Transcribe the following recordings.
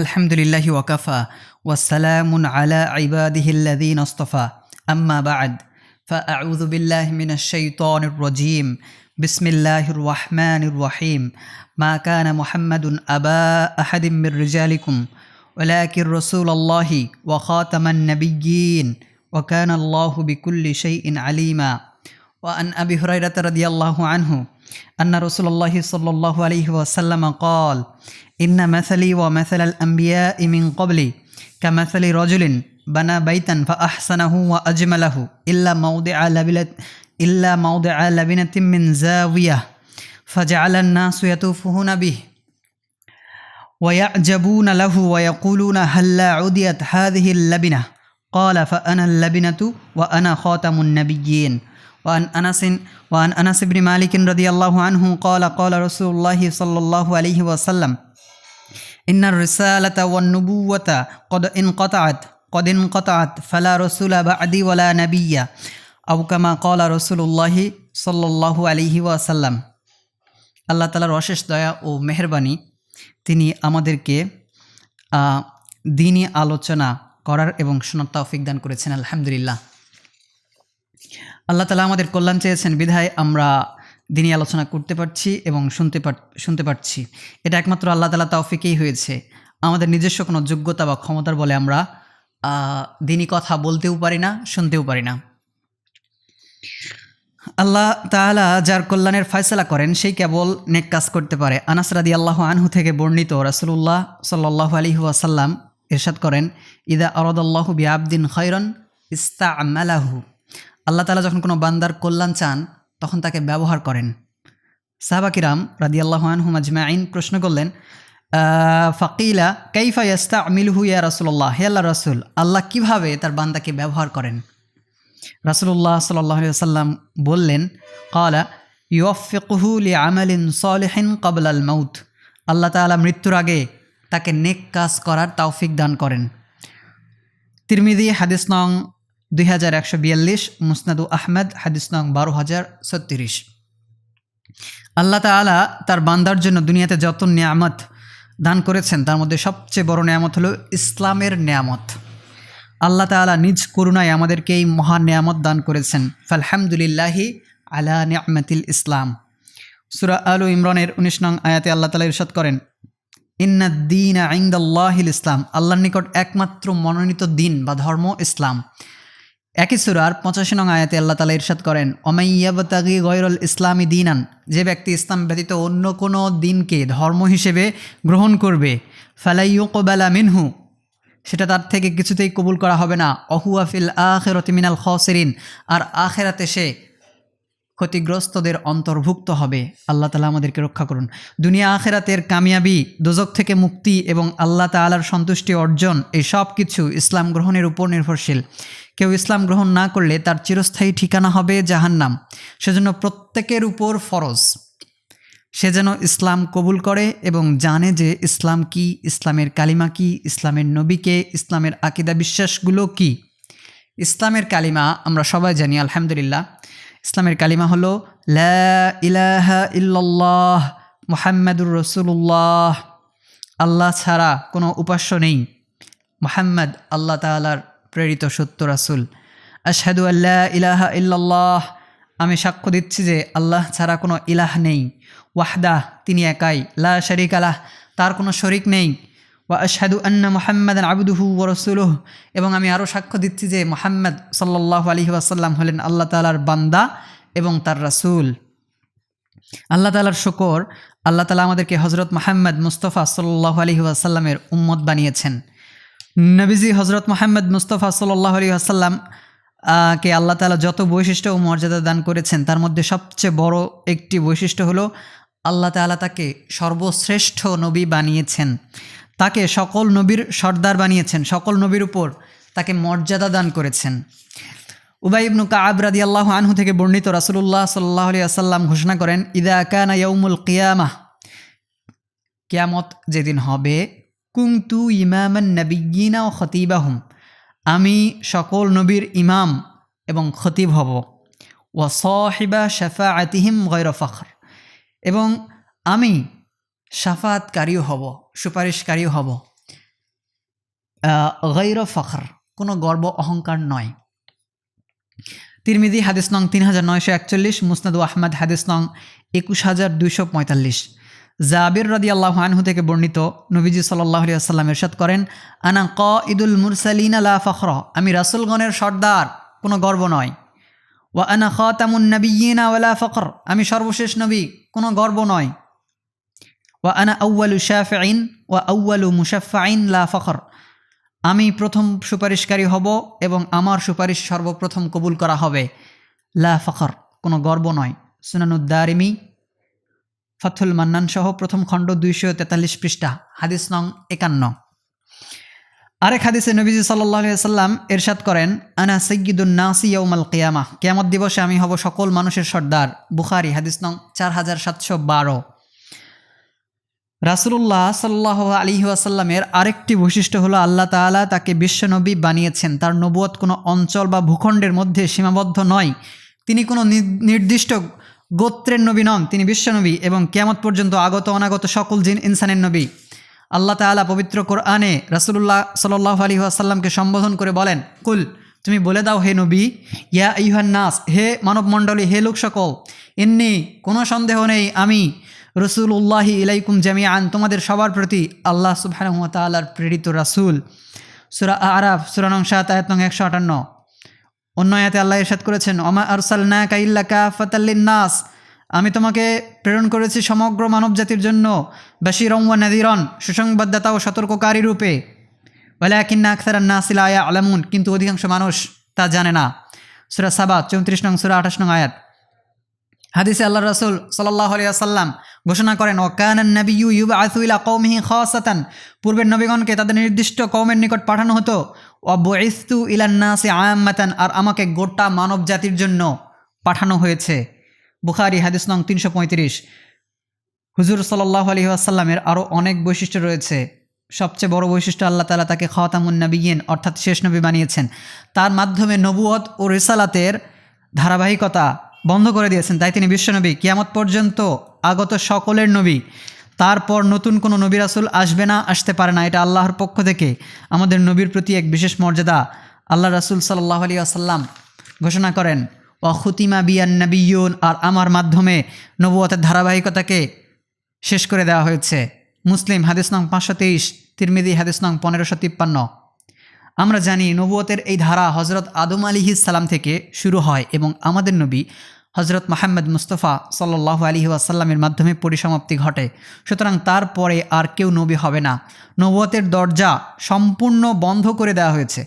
আলহামদুলিল্লাহি ওয়াকাফা ওয়াসসালামুন আলা ইবাদিহিল্লাযীনা ইসতাফা আম্মা বা'দ ফাআউযু বিল্লাহি মিনাশ শাইতানির রাজীম বিসমিল্লাহির রাহমানির রহিম মা কানা মুহাম্মাদুন আবা আহাদিম মির রিজালিকুম ওয়ালাকিন রাসূলুল্লাহি ওয়া খাতামান নাবিয়্যিন ওয়া কানা আল্লাহু বিকুল্লি শাইইন আলীমা ওয়া আন আবি হুরায়রা রাদিয়াল্লাহু আনহু আন্না রাসূলুল্লাহি সাল্লাল্লাহু আলাইহি ওয়াসাল্লাম ক্বাল ইন্না মাসালি ওয়া মাসালাল আম্বিয়াই মিন ক্বাবলি কামাসালি রাজুলিন বানা বাইতান ফাআহসানাহু ওয়া আজমালাহু ইল্লা মাওদিআ লাবিনাতিন মিন যাওয়িয়াহ ফাজআলান নাসু ইয়াতুফুনা বিহি ওয়া ইয়া'জাবুনা লাহু ওয়া ইয়াকুলুনা হাল্লা উদিয়াত হাযিহিল লাবিনাহ ক্বালা ফাআনা আল-লাবিনাতু ওয়া আনা খাতামুন নাবিয়্যিন وعن أنس بن مالك رضي الله عنه قال رسول الله صلى الله عليه وسلم إن الرسالة والنبوة قد انقطعت فلا رسول بعدي ولا نبي أو كما قال رسول الله صلى الله عليه وسلم আল্লাহ তাআলার অশেষ দয়া ও মেহেরবানি তিনি আমাদেরকে দ্বীনি আলোচনা করার এবং শোনার তৌফিক দান করেছেন। আলহামদুলিল্লাহ। আল্লাহ তাআলা আমাদের কল্যাণ চেয়েছেন বিধায় আমরা দ্বীনি আলোচনা করতে পারছি এবং শুনতে পারছি। এটা একমাত্র আল্লাহ তাআলা তৌফিকেই হয়েছে। আমাদের নিজস্ব কোনো যোগ্যতা বা ক্ষমতার বলে আমরা দ্বীনি কথা বলতেও পারি না, শুনতেও পারি না। আল্লাহ তাআলা যার কল্যাণের ফয়সালা করেন সেই কেবল নেক কাজ করতে পারে। আনাস রাদিয়াল্লাহু আনহু থেকে বর্ণিত রাসূলুল্লাহ সাল্লাল্লাহু আলাইহি ওয়াসাল্লাম ইরশাদ করেন, ইযা আরাদাল্লাহু বিআবদিন খায়রান ইসতা'মালাহু। আল্লাহ তাআলা যখন কোনো বান্দার কল্যাণ চান তখন তাকে ব্যবহার করেন। সাহাবা কিরাম রাদিয়াল্লাহু আনহুম আজমাইন প্রশ্ন করলেন, ফাকিলা কাইফা ইয়াস্তা'মিলুহু ইয়া রাসূলুল্লাহ, হে আল্লাহর রাসূল, আল্লাহ কিভাবে তার বান্দাকে ব্যবহার করেন? রাসূলুল্লাহ সাল্লাল্লাহু আলাইহি ওয়াসাল্লাম বললেন, ক্বালা ইউওয়াফিকুহু লিআমালিন সালিহিন ক্বাবলাল মাউত। আল্লাহ তাআলা মৃত্যুর আগে তাকে নেক কাজ করার তৌফিক দান করেন। তিরমিজি হাদিস নং 2142, মুসনাদু আহমদ হাদিস নং 12036। আল্লাহ তাআলা তার বান্দার জন্য দুনিয়াতে যত নিয়ামত দান করেছেন তার মধ্যে সবচেয়ে বড় নিয়ামত হলো ইসলামের নিয়ামত। আল্লাহ তাআলা নিজ করুণায় আমাদেরকে এই মহান নিয়ামত দান করেছেন। ফালহামদুলিল্লাহি আলা নি'মাতিল ইসলাম। সূরা আল ইমরানের 19 নং আয়াতে আল্লাহ তাআলা ইরশাদ করেন, ইন্নাদ দীনা ইনদাল্লাহিল ইসলাম। আল্লাহর নিকট একমাত্র মনোনীত দিন বা ধর্ম ইসলাম। একই সূরার 85 নং আয়াতে আল্লাহ তাআলা ইরশাদ করেন, ওয়ামাইয়াবতাগি গায়রাল ইসলামি দীনান। যে ব্যক্তি ইসলাম ব্যতীত অন্য কোনো দিনকে ধর্ম হিসেবে গ্রহণ করবে, ফালাইয়ুকবালা মিনহু, সেটা তার থেকে কিছুতেই কবুল করা হবে না। অহুয়া ফিল আখিরাতি মিনাল খাসিরিন, আর আখিরাতে সে ক্ষতিগ্রস্তদের অন্তর্ভুক্ত হবে। আল্লাহ তাআলা আমাদেরকে রক্ষা করুন। দুনিয়া আখিরাতের কামিয়াবি, দোজখ থেকে মুক্তি এবং আল্লাহ তাআলার সন্তুষ্টি অর্জন, এই সব কিছু ইসলাম গ্রহণের উপর নির্ভরশীল। কেউ ইসলাম গ্রহণ না করলে তার চিরস্থায়ী ঠিকানা হবে জাহান্নাম। সেজন্য প্রত্যেকের উপর ফরজ সে যেন ইসলাম কবুল করে এবং জানে যে ইসলাম কি, ইসলামের কালিমা কি, ইসলামের নবীকে, ইসলামের আকীদা বিশ্বাসগুলো কি। ইসলামের কালিমা আমরা সবাই জানি, আলহামদুলিল্লাহ। ইসলামের কালিমা হলো লা ইলাহা ইল্লাল্লাহ মুহাম্মাদুর রাসূলুল্লাহ। আল্লাহ ছাড়া কোনো উপাস্য নেই, মুহাম্মদ আল্লাহ তাআলার প্রেরিত সত্য রাসূল। আশহাদু আল্লা ইলাহা ইল্লাল্লাহ, আমি সাক্ষ্য দিচ্ছি যে আল্লাহ ছাড়া কোনো ইলাহ নেই। ওয়াহদাহ, তিনি একাই। লা শারীকা লাহ, তার কোনো শরীক নেই। ওয়া আশহাদু আন্না মুহাম্মাদান আবদুহু ওয়া রাসূলুহু, এবং আমি আরও সাক্ষ্য দিচ্ছি যে মুহাম্মদ সাল্লাল্লাহু আলাইহি ওয়াসাল্লাম হলেন আল্লাহ তাআলার বান্দা এবং তার রাসূল। আল্লাহ তাআলার শুকর, আল্লাহ তাআলা আমাদেরকে হযরত মুহাম্মদ মুস্তাফা সাল্লাল্লাহু আলাইহি ওয়াসাল্লামের উম্মত বানিয়েছেন। নবীজি হযরত মুহাম্মদ মুস্তাফা সাল্লাল্লাহু আলাইহি ওয়াসাল্লাম কে আল্লাহ তাআলা যত বৈশিষ্ট্য ও মর্যাদা দান করেছেন তার মধ্যে সবচেয়ে বড় একটি বৈশিষ্ট্য হলো আল্লাহ তাআলা তাকে সর্বশ্রেষ্ঠ নবী বানিয়েছেন। তাকে সকল নবীর সর্দার বানিয়েছেন, সকল নবীর উপর তাকে মর্যাদা দান করেছেন। উবাই ইবনু কাআব রাদিয়াল্লাহু আনহু থেকে বর্ণিত, রাসূলুল্লাহ সাল্লাল্লাহু আলাইহি ওয়াসাল্লাম ঘোষণা করেন, ইযা কানা ইয়াউমুল কিয়ামাহ, কিয়ামত যেদিন হবে, কুনতু ইমামান নাবিয়্যিনা ওয়া খতীবাহুম, আমি সকল নবীর ইমাম এবং খতিব হব। ওয়া সাহিবা শাফাআতিহিম গায়রা ফখর, এবং আমি শাফাতকারীও হব, সুপারিশকারীও হব। গৈর ফখর, কোনো গর্ব অহংকার নয়। তিরমিজি হাদিস নং 3941, মুসনাদ আহমদ হাদিস নং 21245। জাবির রাদিয়াল্লাহু আনহু থেকে বর্ণিত, নবীজি সাল্লাল্লাহু আলাইহি ওয়াসাল্লাম ইরশাদ করেন, আনা কাঈদুল মুরসালিনা লা ফখর, আমি রাসূলগণের সর্দার, কোনো গর্ব নয়। ওয়া আনা খাতামুন নাবিয়্যিনা ওয়ালা ফখর, আমি সর্বশেষ নবী, কোনো গর্ব নয়। ওয়া আনা আউয়ালু শাফিঈন ওয়া আউয়ালু মুশাফফাঈন লা ফখর, আমি প্রথম সুপারিশকারী হব এবং আমার সুপারিশ সর্বপ্রথম কবুল করা হবে। লা ফখর, কোনো গর্ব নয়। সুনানুদ দারিমি, ফাথুল মান্নান সহ প্রথম খণ্ড 243 পৃষ্ঠা, হাদিস নং 51। আরেক হাদিসে নবীজি সাল্লাল্লাহু আলাইহি ওয়াসাল্লাম ইরশাদ করেন, আনা সাইয়্যিদুন নাসি ইয়াউমাল কিয়ামাহ, কিয়ামত দিবসে আমি হব সকল মানুষের সর্দার। বুখারী হাদিস নং 4712। রাসূলুল্লাহ সাল্লাল্লাহু আলাইহি ওয়াসাল্লামের আরেকটি বৈশিষ্ট্য হলো আল্লাহ তাআলা তাকে বিশ্বনবী বানিয়েছেন। তার নবুয়ত কোনো অঞ্চল বা ভূখণ্ডের মধ্যে সীমাবদ্ধ নয়। তিনি কোনো নির্দিষ্ট গোত্রের নবী নন, তিনি বিশ্বনবী এবং কিয়ামত পর্যন্ত আগত অনাগত সকল জিন ইনসানের নবী। আল্লাহ তাআলা পবিত্র কোরআনে রাসূলুল্লাহ সাল্লাল্লাহু আলাইহি ওয়াসাল্লামকে সম্বোধন করে বলেন, কুল, তুমি বলে দাও হে নবী, ইয়া আইয়ুহান নাস, হে মানবমণ্ডলী, হে লোক সকল, ইন্নী, কোনো সন্দেহ নেই আমি রসুলুল্লাহি ইলাইকুম জামিআন, তোমাদের সবার প্রতি আল্লাহ সুবহানাহু ওয়া তাআলার প্রেরিত রাসূল। সূরা আরাফ সূরা নং 7 আয়াত নং 158। অন্য আয়াতে আল্লাহ ইরশাদ করেছেন, ওমা আরসালনাকা ইল্লা কাফাতাল লিন-নাস, আমি তোমাকে প্রেরণ করেছি সমগ্র মানবজাতির জন্য, বাশীরান ওয়া নাযীরান, সুসংবাদদাতা ও সতর্ককারী রূপে। ওয়ালাকিন্না আকসারান নাসি লা ইয়ালামুন, কিন্তু অধিকাংশ মানুষ তা জানে না। সূরা সাবা 34 নং সূরা 28 নং আয়াত। হাদিসে আল্লাহ রাসূল সাল্লাল্লাহু আলাইহি ওয়াসাল্লাম ঘোষণা করেন, ওয়া কানান নাবিয়্যু ইউবআসু ইলা কওমিহি খাসাতান, পূর্বের নবীগণকে তাদের নির্দিষ্ট কওমের নিকট পাঠানো হতো। ওয়া বুইসতু ইলান নাসি আম্মাতান, আর আমাকে গোটা মানব জাতির জন্য পাঠানো হয়েছে। বুখারী হাদিস নং 335। হুজুর সাল্লাল্লাহু আলাইহি ওয়াসাল্লামের আরও অনেক বৈশিষ্ট্য রয়েছে। সবচেয়ে বড় বৈশিষ্ট্য, আল্লাহ তাআলা তাকে খাতামুন নাবিয়্যিন অর্থাৎ শেষ নবী বানিয়েছেন। তার মাধ্যমে নবুয়ত ও রিসালাতের ধারাবাহিকতা বন্ধ করে দিয়েছেন, তাই তিনি বিশ্বনবী, কিয়ামত পর্যন্ত আগত সকলের নবী। তারপর নতুন কোনো নবী রাসূল আসবে না, আসতে পারে না। এটা আল্লাহর পক্ষ থেকে আমাদের নবীর প্রতি এক বিশেষ মর্যাদা। আল্লাহ রাসূল সাল্লাল্লাহু আলাইহি ওয়াসাল্লাম ঘোষণা করেন, ওয়া খুতিমা বিয়ান নাবিয়্যুন, আর আমার মাধ্যমে নবুয়তের ধারাবাহিকতাকে শেষ করে দেওয়া হয়েছে। মুসলিম হাদিস নং 523, তিরমিজি হাদিস নং 1553। আমরা জানি নবুয়তের এই ধারা হজরত আদম আলাইহিস সালাম থেকে শুরু হয় এবং আমাদের নবী হজরত মুহাম্মদ মুস্তাফা সাল্লাল্লাহু আলাইহি ওয়াসাল্লামের মাধ্যমে পরিসমাপ্তি ঘটে। সুতরাং তারপরে আর কেউ নবী হবে না। নবুয়তের দরজা সম্পূর্ণ বন্ধ করে দেওয়া হয়েছে।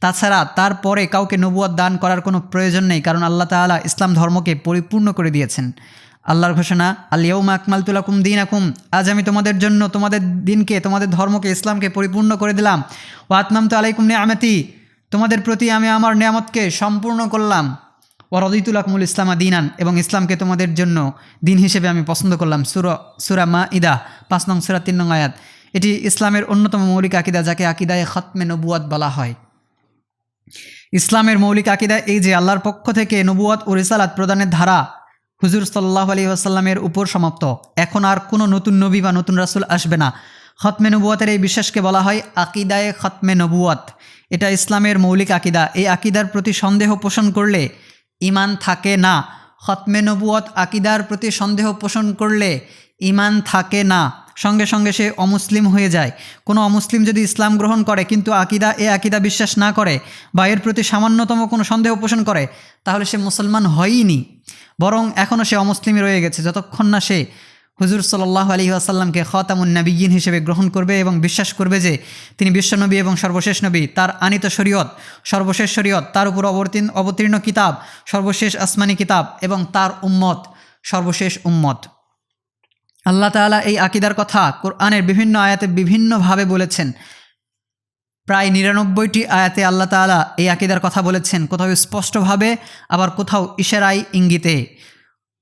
তাছাড়া তারপরে কাউকে নবুয়ত দান করার কোনো প্রয়োজন নেই, কারণ আল্লাহ তাআলা ইসলাম ধর্মকে পরিপূর্ণ করে দিয়েছেন। আল্লাহর ঘোষণা, আল ইয়াউমা আকমালতু লাকুম দীনাকুম, আজ আমি তোমাদের জন্য তোমাদের দিনকে, তোমাদের ধর্মকে, ইসলামকে পরিপূর্ণ করে দিলাম। ওয়া আতমামতু আলাইকুম নিআমতি, তোমাদের প্রতি আমি আমার নিয়ামতকে সম্পূর্ণ করলাম। ওয়া রাদিতু লাকুমুল ইসলামা দীনান, এবং ইসলামকে তোমাদের জন্য দিন হিসেবে আমি পছন্দ করলাম। সূরা মাইদা 5 নং সূরা 3 নং আয়াত। এটি ইসলামের অন্যতম মৌলিক আকীদা, যাকে আকীদায়ে খতমে নবুয়ত বলা হয়। ইসলামের মৌলিক আকীদা এই যে আল্লাহর পক্ষ থেকে নবুয়ত ও রিসালাত প্রদানের ধারা হুজুর সাল্লাল্লাহু আলাইহি ওয়াসাল্লামের উপর সমাপ্ত। এখন আর কোনো নতুন নবী বা নতুন রাসূল আসবে না। খতমে নবুয়তের এই বিশ্বাসকে বলা হয় আকীদায়ে খতমে নবুয়ত। এটা ইসলামের মৌলিক আকীদা। এই আকীদার প্রতি সন্দেহ পোষণ করলে ঈমান থাকে না। খতমে নবুয়ত আকীদার প্রতি সন্দেহ পোষণ করলে ঈমান থাকে না, সঙ্গে সঙ্গে সে অমুসলিম হয়ে যায়। কোনো অমুসলিম যদি ইসলাম গ্রহণ করে কিন্তু আকীদা বিশ্বাস না করে বা এর প্রতি সামান্যতম কোনো সন্দেহ পোষণ করে, তাহলে সে মুসলমান হয়ইনি, বরং এখনও সে অমুসলিমই রয়ে গেছে, যতক্ষণ না সে হুজুর সাল্লাল্লাহু আলাইহি ওয়াসাল্লামকে খাতামুন নাবিয়্যিন হিসেবে গ্রহণ করবে এবং বিশ্বাস করবে যে তিনি বিশ্বনবী এবং সর্বশেষ নবী। তার আনিত শরীয়ত, সর্বশেষ শরীয়ত, তার উপর অবতীর্ণ কিতাব, সর্বশেষ আসমানি কিতাব, এবং তার উম্মত, সর্বশেষ উম্মত। আল্লাহ তাআলা এই আকীদার কথা কোরআনের বিভিন্ন আয়াতে বিভিন্নভাবে বলেছেন। প্রায় 99টি আয়াতে আল্লাহ তাআলা এই আকীদার কথা বলেছেন, কোথাও স্পষ্টভাবে, আবার কোথাও ইশারায় ইঙ্গিতে।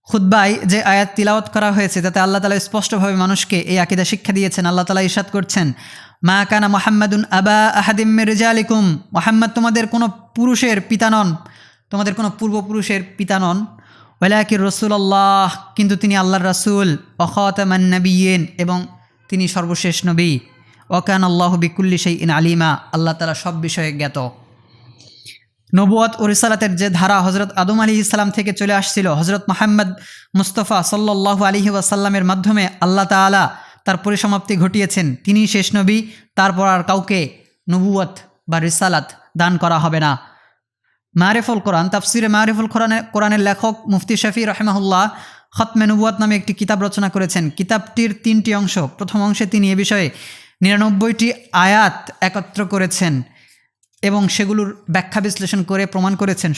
খুতবায় যে আয়াত তিলাওয়াত করা হয়েছে তাতে আল্লাহ তাআলা স্পষ্টভাবে মানুষকে এই আকীদা শিক্ষা দিয়েছেন। আল্লাহ তাআলা ইরশাদ করছেন, মা কানা মুহাম্মাদুন আবা আহাদিম মির রিজালিকুম, মুহাম্মদ তোমাদের কোনো পুরুষের পিতা নন, তোমাদের কোনো পূর্বপুরুষের পিতা নন। ওয়ালাকির রাসূলুল্লাহ, কিন্তু তিনি আল্লাহর রাসূল। ওয়া খাতামান নাবিয়্যিন, এবং তিনি সর্বশেষ নবী। ওয়াকান আল্লাহু বিকুল্লি শাইইন আলিমা, আল্লাহ তাআলা সব বিষয়ে জ্ঞাত। নবুয়ত ও রিসালাতের যে ধারা হজরত আদম আলাইহিস সালাম থেকে চলে আসছিল, হজরত মুহাম্মদ মুস্তাফা সাল্লাল্লাহু আলাইহি ওয়াসাল্লামের মাধ্যমে আল্লাহ তাআলা তার পরিসমাপ্তি ঘটিয়েছেন। তিনি শেষ নবী, তারপর আর কাউকে নবুয়ত বা রিসালাত দান করা হবে না। মারিফুল কোরআন, তাফসিরে মারিফুল কোরআনের লেখক মুফতি শফি রাহিমাহুল্লাহ খতমে নবুয়ত নামে একটি কিতাব রচনা করেছেন। কিতাবটির 3টি অংশ। প্রথম অংশে তিনি এ বিষয়ে 99টি আয়াত একত্র করেছেন এবং সেগুলোর ব্যাখ্যা বিশ্লেষণ করে প্রমাণ করেছেন,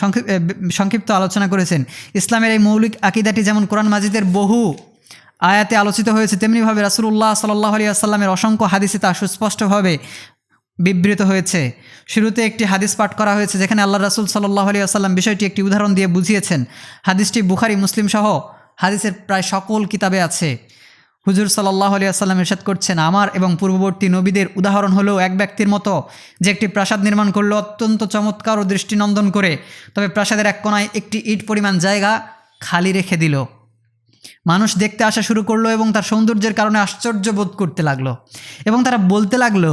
সংক্ষিপ্ত আলোচনা করেছেন। ইসলামের এই মৌলিক আকিদাটি যেমন কোরআন মাজিদের বহু আয়াতে আলোচিত হয়েছে, তেমনিভাবে রাসূলুল্লাহ সাল্লাল্লাহু আলাইহি ওয়াসাল্লামের অসংখ্য হাদিসে তা সুস্পষ্টভাবে বিবৃত হয়েছে। শুরুতে একটি হাদিস পাঠ করা হয়েছে যেখানে আল্লাহ রাসূল সাল্লাল্লাহু আলাইহি ওয়াসাল্লাম বিষয়টি একটি উদাহরণ দিয়ে বুঝিয়েছেন। হাদিসটি বুখারী, মুসলিম সহ হাদিসের প্রায় সকল কিতাবে আছে। হুজুর সাল্লাল্লাহু আলাইহি ওয়াসাল্লাম ইরশাদ করছেন, আমার এবং পূর্ববর্তী নবীদের উদাহরণ হলো এক ব্যক্তির মতো যে একটি প্রাসাদ নির্মাণ করলো অত্যন্ত চমৎকার ও দৃষ্টিনন্দন করে, তবে প্রাসাদের এক কোণায় একটি ইট পরিমাণ জায়গা খালি রেখে দিল। মানুষ দেখতে আসা শুরু করলো এবং তার সৌন্দর্যের কারণে আশ্চর্য বোধ করতে লাগলো এবং তারা বলতে লাগলো,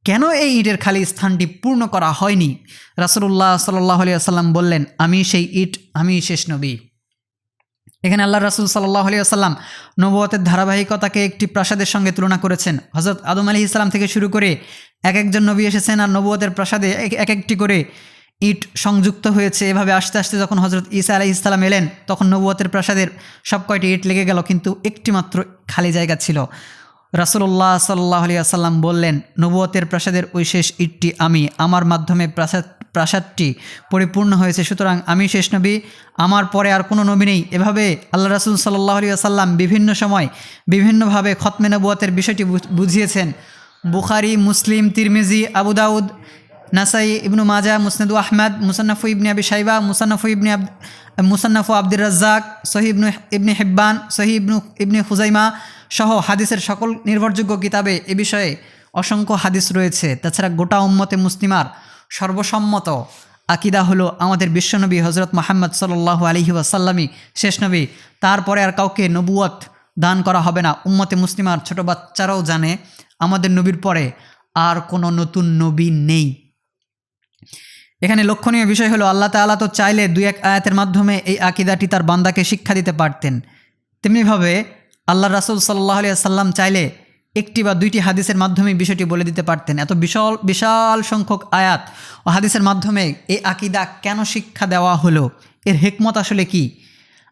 কেন এই ইটের খালি স্থানটি পূর্ণ করা হয়নি? রাসূলুল্লাহ সাল্লাল্লাহু আলাইহি ওয়াসাল্লাম বললেন, আমি সেই ইট, আমি শেষ নবী। এখানে আল্লাহ রাসূল সাল্লাল্লাহু আলাইহি ওয়াসাল্লাম নবুয়তের ধারাবাহিকতাকে একটি প্রাসাদের সঙ্গে তুলনা করেছেন। হযরত আদম আলাইহিস সালাম থেকে শুরু করে এক একজন নবী এসেছেন আর নবুয়তের প্রাসাদে এক একটি করে ইট সংযুক্ত হয়েছে। এভাবে আস্তে আস্তে যখন হযরত ঈসা আলাইহিস সালাম এলেন তখন নবুয়তের প্রাসাদের সব কয়টি ইট লেগে গেল, কিন্তু একটি মাত্র খালি জায়গা ছিল। রাসূলুল্লাহ সাল্লাল্লাহু আলাইহি ওয়াসাল্লাম বললেন, নবুয়তের প্রাসাদের ওই শেষ ইটটি আমি, আমার মাধ্যমে প্রাসাদটি পরিপূর্ণ হয়েছে, সুতরাং আমি শেষ নবী, আমার পরে আর কোনো নবী নেই। এভাবে আল্লাহ রাসূল সাল্লাল্লাহু আলাইহি ওয়াসাল্লাম বিভিন্ন সময় বিভিন্নভাবে খতমে নবুয়তের বিষয়টি বুঝিয়েছেন। বুখারী, মুসলিম, তিরমিজি, আবু দাউদ, নাসাই, ইবনু মাজা, মুসনাদু আহমদ, মুসান্নাফু ইবনে আবি শাইবা, মুসান্নাফু আব্দুর রাজ্জাক, সহিহ ইবনে হিব্বান, সহিহ ইবনে খুজাইমা সহ হাদিসের সকল নির্ভরযোগ্য কিতাবে এ বিষয়ে অসংখ্য হাদিস রয়েছে। তাছাড়া গোটা উম্মতে মুসলিমার সর্বসম্মত আকিদা হলো আমাদের বিশ্বনবী হজরত মুহাম্মদ সাল্লাল্লাহু আলাইহি ওয়াসাল্লামই শেষ নবী, তারপরে আর কাউকে নবুয়ত দান করা হবে না। উম্মতে মুসলিমার ছোট বাচ্চারাও জানে আমাদের নবীর পরে আর কোনো নতুন নবী নেই। এখানে লক্ষণীয় বিষয় হলো আল্লাহ তাআলা তো চাইলে 2-1 আয়াতের মাধ্যমে এই আকিদাটি তার বান্দাকে শিক্ষা দিতে পারতেন, তেমনিভাবে আল্লাহ রাসূল সাল্লাল্লাহু আলাইহি ওয়াসাল্লাম চাইলে একটি বা 2টি হাদিসের মাধ্যমে বিষয়টি বলে দিতে পারতেন। এত বিশাল সংখ্যক আয়াত ও হাদিসের মাধ্যমে এই আকিদা কেন শিক্ষা দেওয়া হলো? এর হিকমত আসলে কি?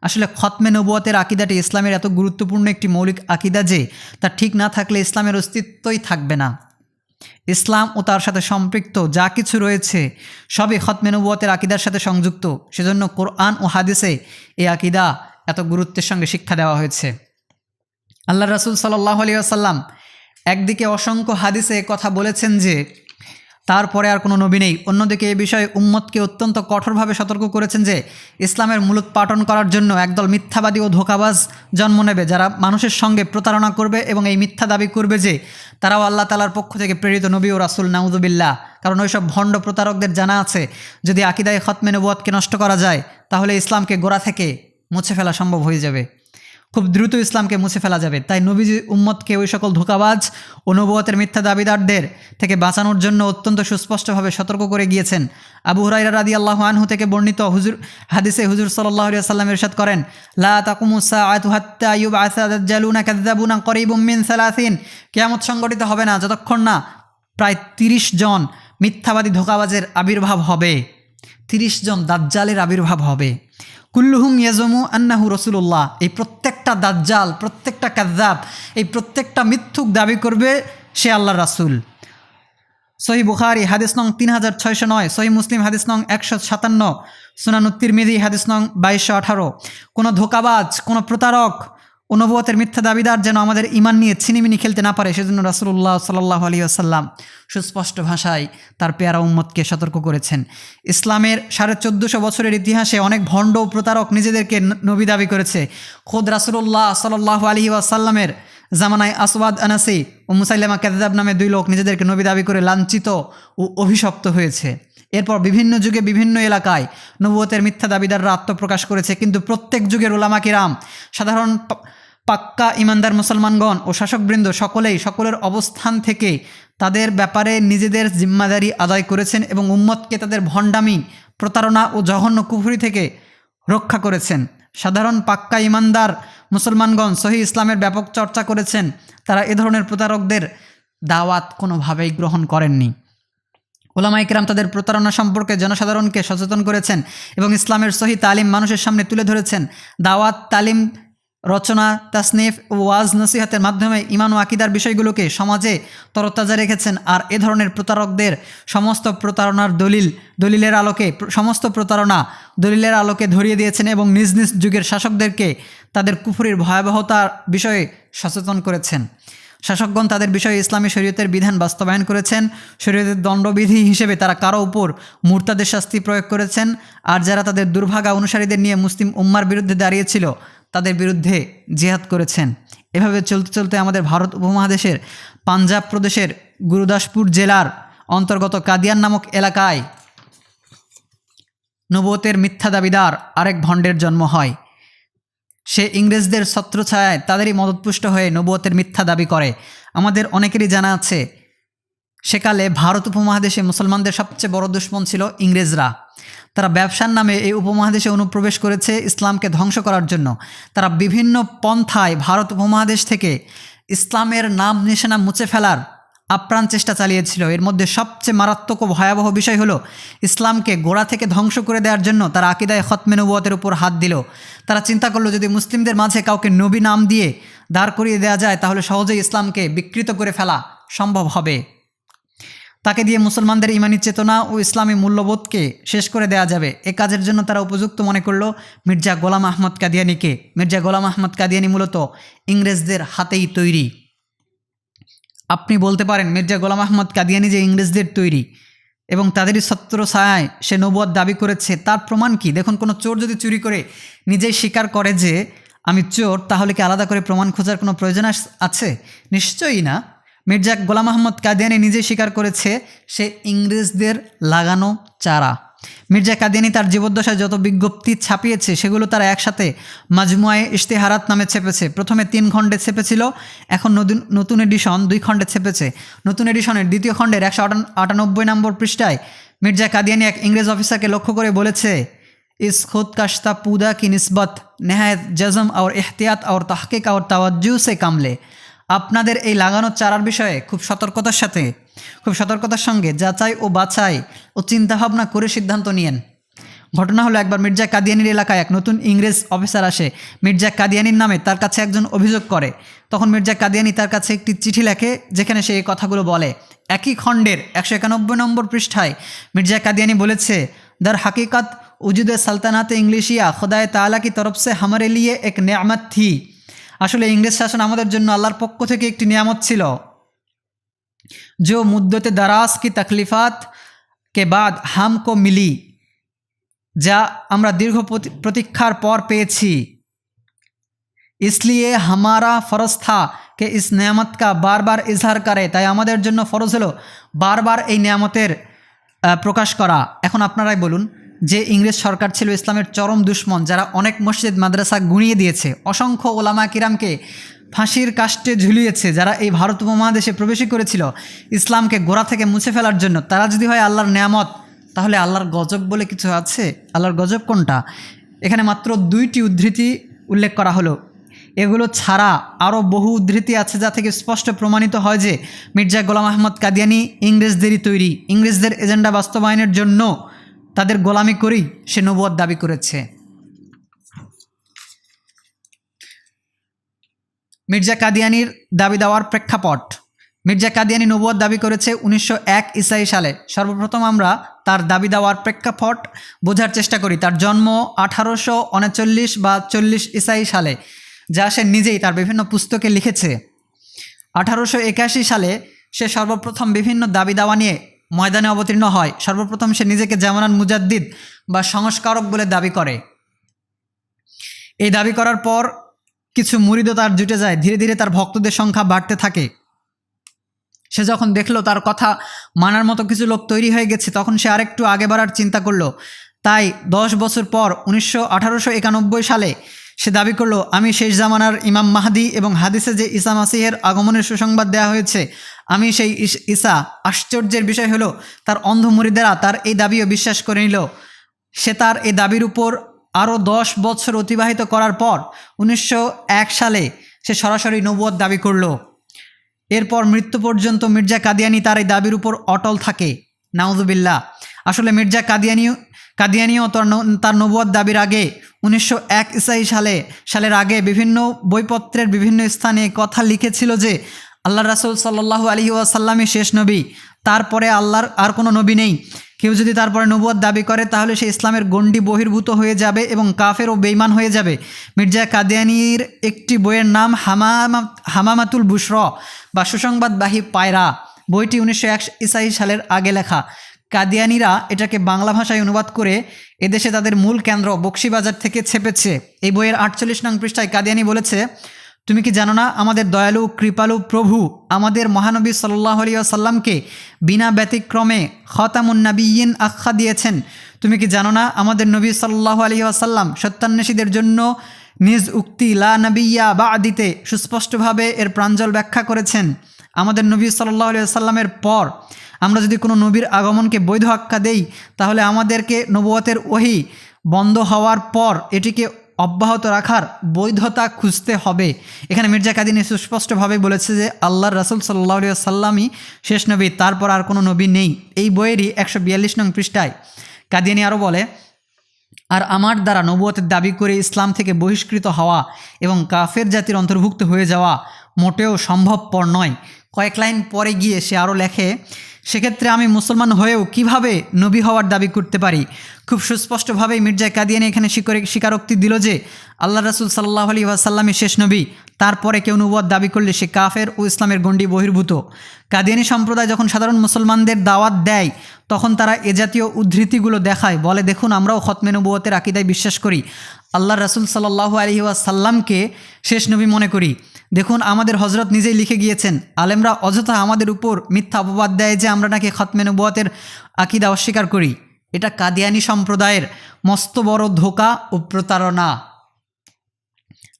আসলে খতমে নবুয়তের আকিদাটি ইসলামের এত গুরুত্বপূর্ণ একটি মৌলিক আকিদা যে তা ঠিক না থাকলে ইসলামের অস্তিত্বই থাকবে না। ইসলাম ও তার সাথে সম্পৃক্ত যা কিছু রয়েছে সবই খতমে নবুয়তের আকিদার সাথে সংযুক্ত। সেজন্য কোরআন ও হাদিসে এই আকিদা এত গুরুত্বের সঙ্গে শিক্ষা দেওয়া হয়েছে। আল্লাহ রাসূল সাল্লাল্লাহু আলাইহি ওয়াসাল্লাম একদিকে অসংখ্য হাদিসে কথা বলেছেন যে তারপরে আর কোনো নবী নেই, অন্যদিকে এই বিষয়ে উম্মতকে অত্যন্ত কঠোরভাবে সতর্ক করেছেন যে ইসলামের মূলোৎপাটন করার জন্য একদল মিথ্যাবাদী ও ধোঁকাবাজ জন্ম নেবে, যারা মানুষের সঙ্গে প্রতারণা করবে এবং এই মিথ্যা দাবি করবে যে তারাও আল্লাহ তাআলার পক্ষ থেকে প্রেরিত নবী ও রাসূল। নাউযুবিল্লাহ। কারণ ওইসব ভণ্ড প্রতারকদের জানা আছে যদি আকিদায়ে খতমে নবুয়তকে নষ্ট করা যায় তাহলে ইসলামকে গোড়া থেকে মুছে ফেলা সম্ভব হয়ে যাবে, খুব দ্রুত ইসলামকে মুছে ফেলা যাবে। তাই নবীজি উম্মতকে ওই সকল ধোঁকাবাজ ও নবুয়তের মিথ্যা দাবিদারদের থেকে বাঁচানোর জন্য অত্যন্ত সুস্পষ্টভাবে সতর্ক করে গিয়েছেন। আবু হুরায়রা রাদিয়াল্লাহু আনহু থেকে বর্ণিত হাদিসে হুজুর সাল্লাল্লাহু আলাইহি ওয়াসাল্লাম ইরশাদ করেন, লা তাকুমুস সাআতু হাত্তা ইউবআসা দাজ্জালুনা কাযযাবুনা করিবুম মিন 30। কিয়ামত সংঘটিত হবে না যতক্ষণ না প্রায় 30 জন মিথ্যাবাদী ধোঁকাবাজের আবির্ভাব হবে, 30 জন দাজ্জালের আবির্ভাব হবে। কুল্লুহুম ইয়াজুমু আন্নাহু রাসূলুল্লাহ। এই প্রত্যেকটা দাজ্জাল, প্রত্যেকটা কাযযাব, এই প্রত্যেকটা মিথ্যুক দাবি করবে সে আল্লাহর রাসূল। সহিহ বুখারী হাদিস নং 3609, সহিহ মুসলিম হাদিস নং 157, সুনানুত তিরমিজি হাদিস নং 2218। কোনো ধোঁকাবাজ, কোনো প্রতারক ও নবুয়তের মিথ্যা দাবিদার যেন আমাদের ঈমান নিয়ে ছিনিমিনি খেলতে না পারে, সেজন্য রাসূলুল্লাহ সাল্লাল্লাহু আলাইহি ওয়াসাল্লাম সুস্পষ্ট ভাষায় তার পেয়ারা উম্মতকে সতর্ক করেছেন। ইসলামের 1450 বছরের ইতিহাসে অনেক ভণ্ড ও প্রতারক নিজেদেরকে নবী দাবি করেছে। খোদ রাসূলুল্লাহ সাল্লাল্লাহু আলাইহি ওয়াসাল্লামের জামানায় আসওয়াদ আনাসি ও মুসাইলামা কাযযাব নামে 2 লোক নিজেদেরকে নবী দাবি করে লাঞ্ছিত ও অভিশপ্ত হয়েছে। এরপর বিভিন্ন যুগে বিভিন্ন এলাকায় নবুয়তের মিথ্যা দাবিদাররা আত্মপ্রকাশ করেছে, কিন্তু প্রত্যেক যুগের উলামা কিরাম, সাধারণ পাক্কা ইমানদার মুসলমানগণ ও শাসকবৃন্দ সকলেই সকলের অবস্থান থেকে তাদের ব্যাপারে নিজেদের জিম্মাদারি আদায় করেছেন এবং উম্মতকে তাদের ভণ্ডামি, প্রতারণা ও জঘন্য কুফরি থেকে রক্ষা করেছেন। সাধারণ পাক্কা ইমানদার মুসলমানগণ সহি ইসলামের ব্যাপক চর্চা করেছেন। তারা এ ধরনের প্রতারকদের দাওয়াত কোনোভাবেই গ্রহণ করেননি। ওলামায়ে কেরাম তাদের প্রতারণা সম্পর্কে জনসাধারণকে সচেতন করেছেন এবং ইসলামের সহি তালিম মানুষের সামনে তুলে ধরেছেন। দাওয়াত, তালিম, রচনা, তাসনিফ ও ওয়াজ নসিহতের মাধ্যমে ইমান ও আকিদার বিষয়গুলোকে সমাজে তরতাজা রেখেছেন। আর এ ধরনের প্রতারকদের সমস্ত প্রতারণার দলিলের আলোকে ধরিয়ে দিয়েছেন এবং নিজ নিজ যুগের শাসকদেরকে তাদের কুফরির ভয়াবহতার বিষয়ে সচেতন করেছেন। শাসকগণ তাদের বিষয়ে ইসলামী শরীয়তের বিধান বাস্তবায়ন করেছেন। শরীয়তের দণ্ডবিধি হিসেবে তারা কারো উপর মুরতাদের শাস্তি প্রয়োগ করেছেন। আর যারা তাদের দুর্ভাগা অনুসারীদের নিয়ে মুসলিম উম্মার বিরুদ্ধে দাঁড়িয়েছিল তাদের বিরুদ্ধে জিহাদ করেছেন। এভাবে চলতে চলতে আমাদের ভারত উপমহাদেশের পাঞ্জাব প্রদেশের গুরুদাসপুর জেলার অন্তর্গত কাদিয়ান নামক এলাকায় নবুয়তের মিথ্যা দাবিদার আরেক ভণ্ডের জন্ম হয়। সে ইংরেজদের ছত্রছায়ায় তাদেরই মদতপুষ্ট হয়ে নবুয়তের মিথ্যা দাবি করে। আমাদের অনেকেরই জানা আছে সেকালে ভারত উপমহাদেশে মুসলমানদের সবচেয়ে বড় দুশমন ছিল ইংরেজরা। তারা ব্যবসার নামে এই উপমহাদেশে অনুপ্রবেশ করেছে ইসলামকে ধ্বংস করার জন্য। তারা বিভিন্ন পন্থায় ভারত উপমহাদেশ থেকে ইসলামের নাম নিশানা মুছে ফেলার আপ্রাণ চেষ্টা চালিয়েছিল। এর মধ্যে সবচেয়ে মারাত্মক ও ভয়াবহ বিষয় হলো ইসলামকে গোড়া থেকে ধ্বংস করে দেওয়ার জন্য তারা আকিদায়ে খতমে নবুয়তের উপর হাত দিল। তারা চিন্তা করলো যদি মুসলিমদের মাঝে কাউকে নবী নাম দিয়ে দাঁড় করিয়ে দেওয়া যায় তাহলে সহজেই ইসলামকে বিকৃত করে ফেলা সম্ভব হবে। তাকে দিয়ে মুসলমানদের ইমানি চেতনা ও ইসলামী মূল্যবোধকে শেষ করে দেওয়া যাবে। এ কাজের জন্য তারা উপযুক্ত মনে করলো মির্জা গোলাম আহমদ কাদিয়ানিকে। মির্জা গোলাম আহমদ কাদিয়ানি মূলত ইংরেজদের হাতেই তৈরি। আপনি বলতে পারেন মির্জা গোলাম আহমদ কাদিয়ানি যে ইংরেজদের তৈরি এবং তাদেরই ছত্রছায়ায় সে নবুয়ত দাবি করেছে, তার প্রমাণ কি? দেখুন, কোনো চোর যদি চুরি করে নিজেই স্বীকার করে যে আমি চোর, তাহলে কি আলাদা করে প্রমাণ খোঁজার কোনো প্রয়োজন আছে? নিশ্চয়ই না। মির্জা গোলাম আহমদ কাদিয়ানি নিজেই স্বীকার করেছে সে ইংরেজদের লাগানো চারা। মির্জা কাদিয়ানি তার জীবদ্দশায় যত বিজ্ঞপ্তি ছাপিয়েছে সেগুলো তারা একসাথে মাজমুয়ায়ে ইশতেহারাত নামে ছেপেছে। প্রথমে 3 খণ্ডে ছেপেছিল, এখন নতুন এডিশন 2 খণ্ডে ছেপেছে। নতুন এডিশনের 2য় খণ্ডের 198 নম্বর পৃষ্ঠায় মির্জা কাদিয়ানি এক ইংরেজ অফিসারকে লক্ষ্য করে বলেছে, ইস খুদ কাশতা পুদা কি নিসবত নেহায়ত জজম और एहतियात और तहकीक और तवज्जो से কামলে। আপনাদের এই লাগানো চারার বিষয়ে খুব সতর্কতার সঙ্গে যাচাই ও বাছাই ও চিন্তাভাবনা করে সিদ্ধান্ত নিয়েন। ঘটনা হলো, একবার মির্জা কাদিয়ানির এলাকায় এক নতুন ইংরেজ অফিসার আসে। মির্জা কাদিয়ানির নামে তার কাছে একজন অভিযোগ করে। তখন মির্জা কাদিয়ানি তার কাছে একটি চিঠি লেখে যেখানে সে এই কথাগুলো বলে। একই খণ্ডের 191 নম্বর পৃষ্ঠায় মির্জা কাদিয়ানি বলেছে, दर हकीकत वजूद सल्तनत इंग्लिशिया खुदाए ताला की तरफ से हमारे लिए एक नेमत थी। আসলে ইংরেজ শাসন আমাদের জন্য আল্লাহর পক্ষ থেকে একটি নিয়ামত ছিল। जो मुद्दत दराज की तकलीफ़ात के बाद हमको मिली, যা আমরা দীর্ঘ প্রতীক্ষার পর পেয়েছি। इसलिए हमारा फ़र्ज था कि इस नेमत का बार बार इजहार करे, তাই আমাদের জন্য ফরজ হলো বারবার এই নিয়ামতের প্রকাশ করা। এখন আপনারাই বলুন, যে ইংরেজ সরকার ছিল ইসলামের চরম দুশমন, যারা অনেক মসজিদ মাদ্রাসা গুঁড়িয়ে দিয়েছে, অসংখ্য ওলামা কিরামকে ফাঁসির কাস্টে ঝুলিয়েছে, যারা এই ভারত উপমহাদেশে প্রবেশই করেছিল ইসলামকে গোড়া থেকে মুছে ফেলার জন্য, তারা যদি হয় আল্লাহর নেয়ামত, তাহলে আল্লাহর গজব বলে কিছু আছে? আল্লাহর গজব কোনটা? এখানে মাত্র 2টি উদ্ধৃতি উল্লেখ করা হলো। এগুলো ছাড়া আরও বহু উদ্ধৃতি আছে যা থেকে স্পষ্ট প্রমাণিত হয় যে মির্জা গোলাম আহমদ কাদিয়ানি ইংরেজদেরই তৈরি। ইংরেজদের এজেন্ডা বাস্তবায়নের জন্য তাদের গোলামি করেই সে নবুয়ত দাবি করেছে। মির্জা কাদিয়ানির দাবি দেওয়ার প্রেক্ষাপট। মির্জা কাদিয়ানি নবুয়ত দাবি করেছে 1901 ইসাই সালে। সর্বপ্রথম আমরা তার দাবি দেওয়ার প্রেক্ষাপট বোঝার চেষ্টা করি। তার জন্ম 1839 বা 40 ইসাই সালে, যা সে নিজেই তার বিভিন্ন পুস্তকে লিখেছে। 1881 সালে সে সর্বপ্রথম বিভিন্ন দাবি দাওয়া নিয়ে ময়দানে অবতীর্ণ হয়। সর্বপ্রথম সে নিজেকে জামানান মুজাদ্দিদ বা সংস্কারক বলে দাবি করে। এই দাবি করার পর কিছু মুরিদও তার জুটে যায়। ধীরে ধীরে তার ভক্তদের সংখ্যা বাড়তে থাকে। সে যখন দেখলো তার কথা মানার মতো কিছু লোক তৈরি হয়ে গেছে, তখন সে আরেকটু আগে বাড়ার চিন্তা করলো। তাই 10 বছর পর 1891 সালে সে দাবি করলো আমি শেষ জামানার ইমাম মাহদি এবং হাদিসে যে ঈসা মাসিহের আগমনের সুসংবাদ দেওয়া হয়েছে আমি সেই ঈসা। আশ্চর্যের বিষয় হলো তার অন্ধ মুরিদেরা তার এই দাবিও বিশ্বাস করে নিল। সে তার এই দাবির উপর আরও 10 বছর অতিবাহিত করার পর 1901 সালে সে সরাসরি নবুয়ত দাবি করল। এরপর মৃত্যু পর্যন্ত মির্জা কাদিয়ানি তার এই দাবির উপর অটল থাকে। নাউজুবিল্লাহ। আসলে মির্জা কাদিয়ানিও তার নবুয়ত দাবির আগে 1901 ঈসাই সালের আগে বিভিন্ন বইপত্রের বিভিন্ন স্থানে কথা লিখেছিল যে আল্লাহ রাসূল সাল্লাল্লাহু আলাইহি ওয়াসাল্লামই শেষ নবী, তারপরে আল্লাহর আর কোনো নবী নেই। কেউ যদি তারপরে নবুয়ত দাবি করে তাহলে সে ইসলামের গণ্ডি বহির্ভূত হয়ে যাবে এবং কাফের ও বেঈমান হয়ে যাবে। মির্জা কাদিয়ানির একটি বইয়ের নাম হামামাতুল বুশরা বা সুসংবাদবাহী পায়রা। বইটি 1901 ঈসাই সালের আগে লেখা। কাদিয়ানিরা এটাকে বাংলা ভাষায় অনুবাদ করে এদেশে তাদের মূল কেন্দ্র বকশীবাজার থেকে ছেপেছে। এই বইয়ের 48 নং পৃষ্ঠায় কাদিয়ানি বলেছে, তুমি কি জানো না আমাদের দয়ালু কৃপালু প্রভু আমাদের মহানবী সাল্লাল্লাহু আলাইহি ওয়াসাল্লামকে বিনা ব্যতিক্রমে খাতামুন নাবিয়্যিন আখ্যা দিয়েছেন? তুমি কি জানো না আমাদের নবী সাল্লাল্লাহু আলাইহি ওয়াসাল্লাম সত্যান্বেষীদের জন্য নিজ উক্তি লা নাবিয়্যা বা'দিতে সুস্পষ্টভাবে এর প্রাঞ্জল ব্যাখ্যা করেছেন? আমাদের নবী সাল্লাল্লাহু আলাইহি ওয়াসাল্লামের পর আমরা যদি কোনো নবীর আগমনকে বৈধ আখ্যা দেই তাহলে আমাদেরকে নবুয়তের ওহী বন্ধ হওয়ার পর এটিকে অব্যাহত রাখার বৈধতা খুঁজতে হবে। এখানে মির্জা কাদিয়ানী সুস্পষ্টভাবে বলেছে যে আল্লাহর রাসূল সাল্লাল্লাহু আলাইহি ওয়াসাল্লামই শেষ নবী, তারপর আর কোনো নবী নেই। এই বইয়েরই 142 নং পৃষ্ঠায় কাদিয়ানী আরও বলে, আর আমার দ্বারা নবুয়তের দাবি করে ইসলাম থেকে বহিষ্কৃত হওয়া এবং কাফের জাতির অন্তর্ভুক্ত হয়ে যাওয়া মোটেও সম্ভবপর নয়। কয়েক লাইন পরে গিয়ে সে আরও লেখে, সেক্ষেত্রে আমি মুসলমান হয়েও কিভাবে নবী হওয়ার দাবি করতে পারি? খুব সুস্পষ্টভাবেই মির্জা কাদিয়ানী এখানে স্বীকারোক্তি দিল যে আল্লাহ রাসূল সাল্লাল্লাহু আলাইহি ওয়াসাল্লামই শেষ নবী, তারপরে কেউ নবুয়ত দাবি করলে সে কাফের ও ইসলামের গণ্ডি বহির্ভূত। কাদিয়ানী সম্প্রদায় যখন সাধারণ মুসলমানদের দাওয়াত দেয় তখন তারা এ জাতীয় উদ্ধৃতিগুলো দেখায়, বলে দেখুন আমরাও খতমে নবুয়তের আকিদায় বিশ্বাস করি, আল্লাহ রাসূল সাল্লাল্লাহু আলাইহি ওয়াসাল্লামকে শেষ নবী মনে করি। দেখুন আমাদের হজরত নিজেই লিখে গিয়েছেন। আলেমরা অযথা আমাদের উপর মিথ্যা অপবাদ দেয় যে আমরা নাকি খতমে নবুয়তের আকিদা অস্বীকার করি। এটা কাদিয়ানী সম্প্রদায়ের মস্ত বড় ধোঁকা ও প্রতারণা।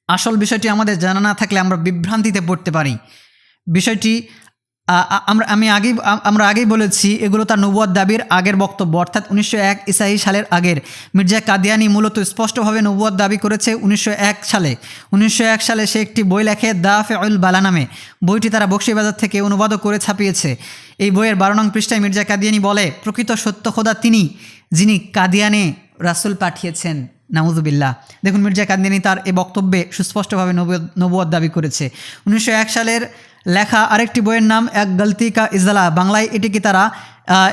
আসল বিষয়টি আমাদের জানা না থাকলে আমরা বিভ্রান্তিতে পড়তে পারি। বিষয়টি আমরা আগেই বলেছি এগুলো তার নবুয়ত দাবির আগের বক্তব্য, অর্থাৎ 1901 ঈসাই সালের আগের। মির্জা কাদিয়ানী মূলত স্পষ্টভাবে নবুয়ত দাবি করেছে 1901 সালে। 1901 সালে সে একটি বই লেখে দাফিউল বালা নামে। বইটি তারা বকশীবাজার থেকে অনুবাদও করে ছাপিয়েছে। এই বইয়ের 12 নং পৃষ্ঠায় মির্জা কাদিয়ানী বলে, প্রকৃত সত্য খোদা তিনি যিনি কাদিয়ানে রাসূল পাঠিয়েছেন। নাউজুবিল্লাহ। দেখুন মির্জা কাদিয়ানী তার এই বক্তব্যে সুস্পষ্টভাবে নবুয়ত দাবি করেছে। 1901 সালের লেখা আরেকটি বইয়ের নাম এক গলতি কা ইজলা, বাংলায় এটিকে তারা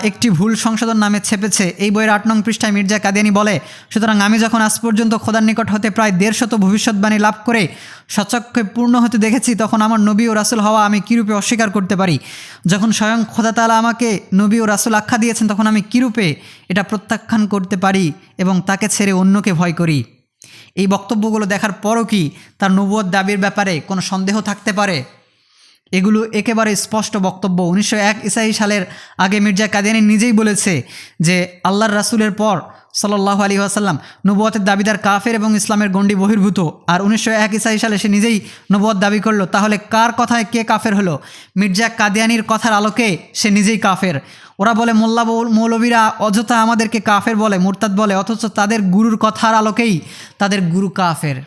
একটি ভুল সংশোধন নামে ছেপেছে। এই বইয়ের 8 নং পৃষ্ঠায় মির্জা কাদিয়ানী বলে, সুতরাং আমি যখন আজ পর্যন্ত খোদার নিকট হতে প্রায় 150 ভবিষ্যৎবাণী লাভ করে সচক্ষে পূর্ণ হতে দেখেছি, তখন আমার নবী ও রাসূল হওয়া আমি কীরূপে অস্বীকার করতে পারি? যখন স্বয়ং খোদা তাআলা আমাকে নবী ও রাসূল আখ্যা দিয়েছেন তখন আমি কীরূপে এটা প্রত্যাখ্যান করতে পারি এবং তাকে ছেড়ে অন্যকে ভয় করি? এই বক্তব্যগুলো দেখার পরও কি তার নবুয়ত দাবির ব্যাপারে কোনো সন্দেহ থাকতে পারে? এগুলো একেবারে স্পষ্ট বক্তব্য। 1901 ঈসাই সালের আগে মির্জা কাদিয়ানী নিজেই বলেছে যে আল্লাহর রাসূলের পর সাল্লাল্লাহু আলাইহি ওয়াসাল্লাম নবুয়তের দাবিদার কাফের এবং ইসলামের গণ্ডি বহির্ভূত। আর 1901 ঈসাই সালে সে নিজেই নবুয়ত দাবি করলো। তাহলে কার কথায় কে কাফের হলো? মির্জা কাদিয়ানীর কথার আলোকে সে নিজেই কাফের। ওরা বলে মৌলবীরা অযথা আমাদেরকে কাফের বলে, মুরতাদ বলে, অথচ তাদের গুরুর কথার আলোকেই তাদের গুরু কাফের।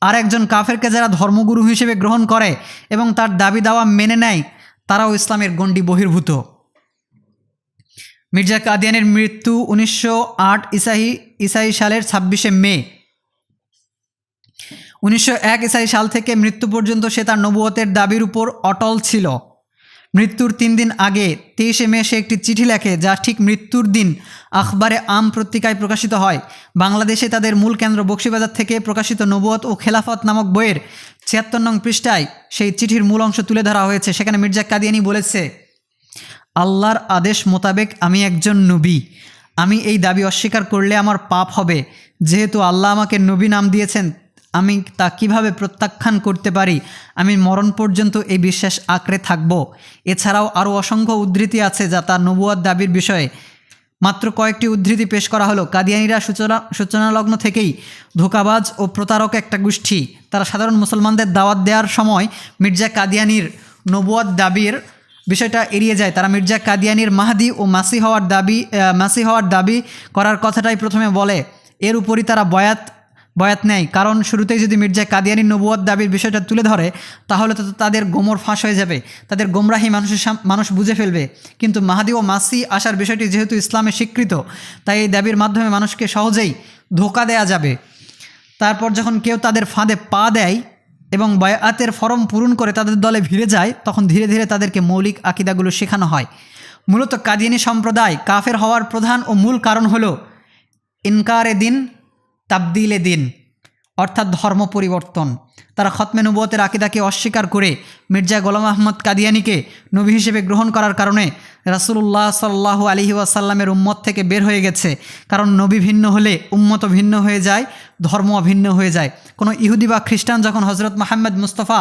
আর একজন কাফেরকে যারা ধর্মগুরু হিসেবে গ্রহণ করে এবং তার দাবি দাওয়া মেনে নেয় তারাও ইসলামের গণ্ডি বহির্ভূত। মির্জা কাদিয়ানীর মৃত্যু 1908 ঈসাই সালের 26শে মে। 1901 ঈসাই সাল থেকে মৃত্যু পর্যন্ত সে তার নবুয়তের দাবির উপর অটল ছিল। মৃত্যুর 3 দিন আগে 23শে মে সে একটি চিঠি লেখে যা ঠিক মৃত্যুর দিন আখবারে আম পত্রিকায় প্রকাশিত হয়। বাংলাদেশে তাদের মূল কেন্দ্র বকশীবাজার থেকে প্রকাশিত নবুয়ত ও খেলাফত নামক বইয়ের 76 নং পৃষ্ঠায় সেই চিঠির মূল অংশ তুলে ধরা হয়েছে। সেখানে মির্জা কাদিয়ানী বলেছে, আল্লাহর আদেশ মোতাবেক আমি একজন নবী। আমি এই দাবি অস্বীকার করলে আমার পাপ হবে। যেহেতু আল্লাহ আমাকে নবী নাম দিয়েছেন আমি তা কিভাবে প্রত্যাখ্যান করতে পারি? আমি মরণ পর্যন্ত এই বিশ্বাস আঁকড়ে থাকব। এছাড়াও আরও অসংখ্য উদ্ধৃতি আছে যা তার নবুয়ত দাবির বিষয়ে মাত্র কয়েকটি উদ্ধৃতি পেশ করা হলো। কাদিয়ানীরা সূচনালগ্ন থেকেই ধোঁকাবাজ ও প্রতারক একটা গোষ্ঠী। তারা সাধারণ মুসলমানদের দাওয়াত দেওয়ার সময় মির্জা কাদিয়ানীর নবুয়ত দাবির বিষয়টা এড়িয়ে যায়। তারা মির্জা কাদিয়ানীর মাহদি ও মাসি হওয়ার দাবি করার কথাটাই প্রথমে বলে। এর উপরই তারা বয়াত নেয়, কারণ শুরুতেই যদি মির্জা কাদিয়ানীর নবুয়ত দাবির বিষয়টা তুলে ধরে তাহলে তো তাদের গোমর ফাঁস হয়ে যাবে, তাদের গোমরাহি মানুষ বুঝে ফেলবে। কিন্তু মাহদি ও মাসি আসার বিষয়টি যেহেতু ইসলামে স্বীকৃত, তাই এই দাবির মাধ্যমে মানুষকে সহজেই ধোঁকা দেয়া যাবে। তারপর যখন কেউ তাদের ফাঁদে পা দেয় এবং বায়াতের ফরম পূরণ করে তাদের দলে ভিড়ে যায়, তখন ধীরে ধীরে তাদেরকে মৌলিক আকিদাগুলো শেখানো হয়। মূলত কাদিয়ানী সম্প্রদায় কাফের হওয়ার প্রধান ও মূল কারণ হলো ইনকারে দিন তাবদিলে দিন, অর্থাৎ ধর্ম পরিবর্তন। তারা খতমে নবুয়তের আকিদাকে অস্বীকার করে মির্জা গোলাম আহমদ কাদিয়ানীকে নবী হিসেবে গ্রহণ করার কারণে রাসূলুল্লাহ সাল্লাল্লাহু আলাইহি ওয়াসাল্লামের উম্মত থেকে বের হয়ে গেছে। কারণ নবী ভিন্ন হলে উম্মত ভিন্ন হয়ে যায়, ধর্ম ভিন্ন হয়ে যায়। কোনো ইহুদি বা খ্রিস্টান যখন হজরত মুহাম্মদ মুস্তাফা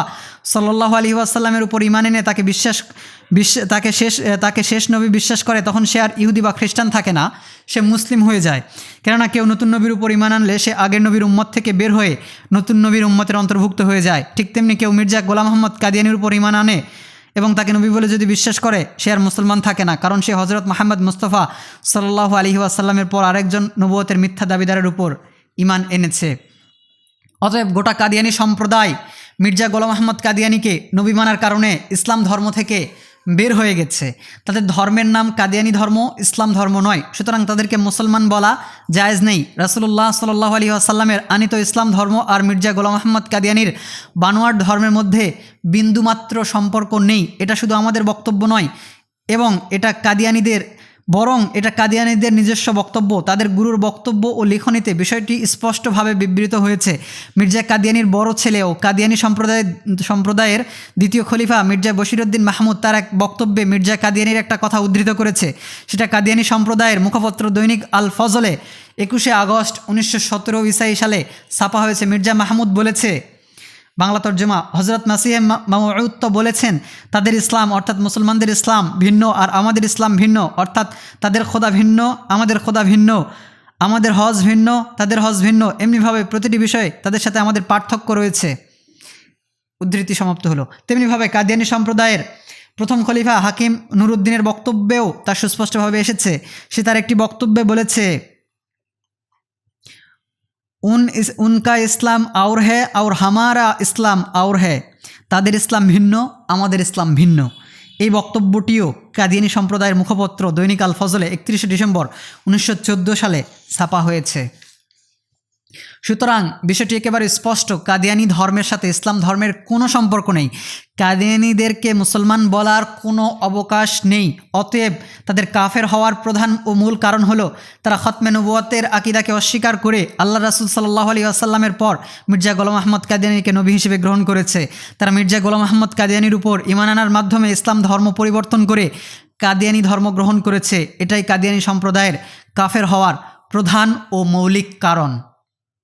সাল্লাল্লাহু আলাইহি ওয়াসাল্লামের উপর ঈমান এনে তাকে শেষ নবী বিশ্বাস করে, তখন সে আর ইহুদি বা খ্রিস্টান থাকে না, সে মুসলিম হয়ে যায়। কেননা কেউ নতুন নবীর উপর ঈমান আনলে সে আগের নবীর উম্মত থেকে বের হয়ে নতুন নবীর উম্মতের অন্তর্ভুক্ত হয়ে যায়। ঠিক তেমনি কেউ মির্জা গোলাম আহমদ কাদিয়ানীর উপর ঈমান আনে এবং তাকে নবী বলে যদি বিশ্বাস করে, সে আর মুসলমান থাকে না, কারণ সে হজরত মুহাম্মদ মুস্তাফা সাল্লাল্লাহু আলাইহি ওয়াসাল্লামের পর আরেকজন নবুয়তের মিথ্যা দাবিদারের উপর ঈমান এনেছে। অতএব গোটা কাদিয়ানী সম্প্রদায় মির্জা গোলাম আহমদ কাদিয়ানীকে নবী মানার কারণে ইসলাম ধর্ম থেকে বের হয়ে গেছে। তাদের ধর্মের নাম কাদিয়ানী ধর্ম, ইসলাম ধর্ম নয়। সুতরাং তাদেরকে মুসলমান বলা জায়েজ নেই। রাসূলুল্লাহ সাল্লাল্লাহু আলাইহি ওয়াসাল্লামের আনিত ইসলাম ধর্ম আর মির্জা গোলাম আহমদ কাদিয়ানীর বানোয়াট ধর্মের মধ্যে বিন্দুমাত্র সম্পর্ক নেই। এটা শুধু আমাদের বক্তব্য নয়, এবং এটা কাদিয়ানীদের নিজস্ব বক্তব্য। তাদের গুরুর বক্তব্য ও লিখনীতে বিষয়টি স্পষ্টভাবে বিবৃত হয়েছে। মির্জা কাদিয়ানীর বড় ছেলে ও কাদিয়ানী সম্প্রদায়ের দ্বিতীয় খলিফা মির্জা বশিরউদ্দিন মাহমুদ তার এক বক্তব্যে মির্জা কাদিয়ানীর একটা কথা উদ্ধৃত করেছে। সেটা কাদিয়ানী সম্প্রদায়ের মুখপত্র দৈনিক আল ফজলে 21 আগস্ট 1917 ইসাই সালে ছাপা হয়েছে। মির্জা মাহমুদ বলেছে, বাংলা তর্জমা, হজরত মাসিহ মাউউদ তো বলেছেন তাদের ইসলাম অর্থাৎ মুসলমানদের ইসলাম ভিন্ন আর আমাদের ইসলাম ভিন্ন, অর্থাৎ তাদের খোদা ভিন্ন আমাদের খোদা ভিন্ন, আমাদের হজ ভিন্ন তাদের হজ ভিন্ন। এমনিভাবে প্রতিটি বিষয়ে তাদের সাথে আমাদের পার্থক্য রয়েছে। উদ্ধৃতি সমাপ্ত হলো। তেমনিভাবে কাদিয়ানী সম্প্রদায়ের প্রথম খলিফা হাকিম নুরউদ্দিনের বক্তব্যেও তা সুস্পষ্টভাবে এসেছে। সে তার একটি বক্তব্যে বলেছে, উনকা ইসলাম আউর হ্যায় আর হামারা ইসলাম আউর হ্যায়, তাদের ইসলাম ভিন্ন আমাদের ইসলাম ভিন্ন। এই বক্তব্যটিও কাদিয়ানী সম্প্রদায়ের মুখপত্র দৈনিক আল ফজলে 31 ডিসেম্বর 1914 সালে ছাপা হয়েছে। সুতরাং বিষয়টি একেবারে স্পষ্ট, কাদিয়ানী ধর্মের সাথে ইসলাম ধর্মের কোনো সম্পর্ক নেই। কাদিয়ানীদেরকে মুসলমান বলার কোনো অবকাশ নেই। অতএব তাদের কাফের হওয়ার প্রধান ও মূল কারণ হলো তারা খতমে নবুয়তের আকিদাকে অস্বীকার করে আল্লাহ রাসূল সাল্লাল্লাহু আলাইহি ওয়াসাল্লামের পর মির্জা গোলাম আহমদ কাদিয়ানীকে নবী হিসেবে গ্রহণ করেছে। তারা মির্জা গোলাম আহমদ কাদিয়ানীর উপর ঈমান আনার মাধ্যমে ইসলাম ধর্ম পরিবর্তন করে কাদিয়ানী ধর্ম গ্রহণ করেছে। এটাই কাদিয়ানী সম্প্রদায়ের কাফের হওয়ার প্রধান ও মৌলিক কারণ।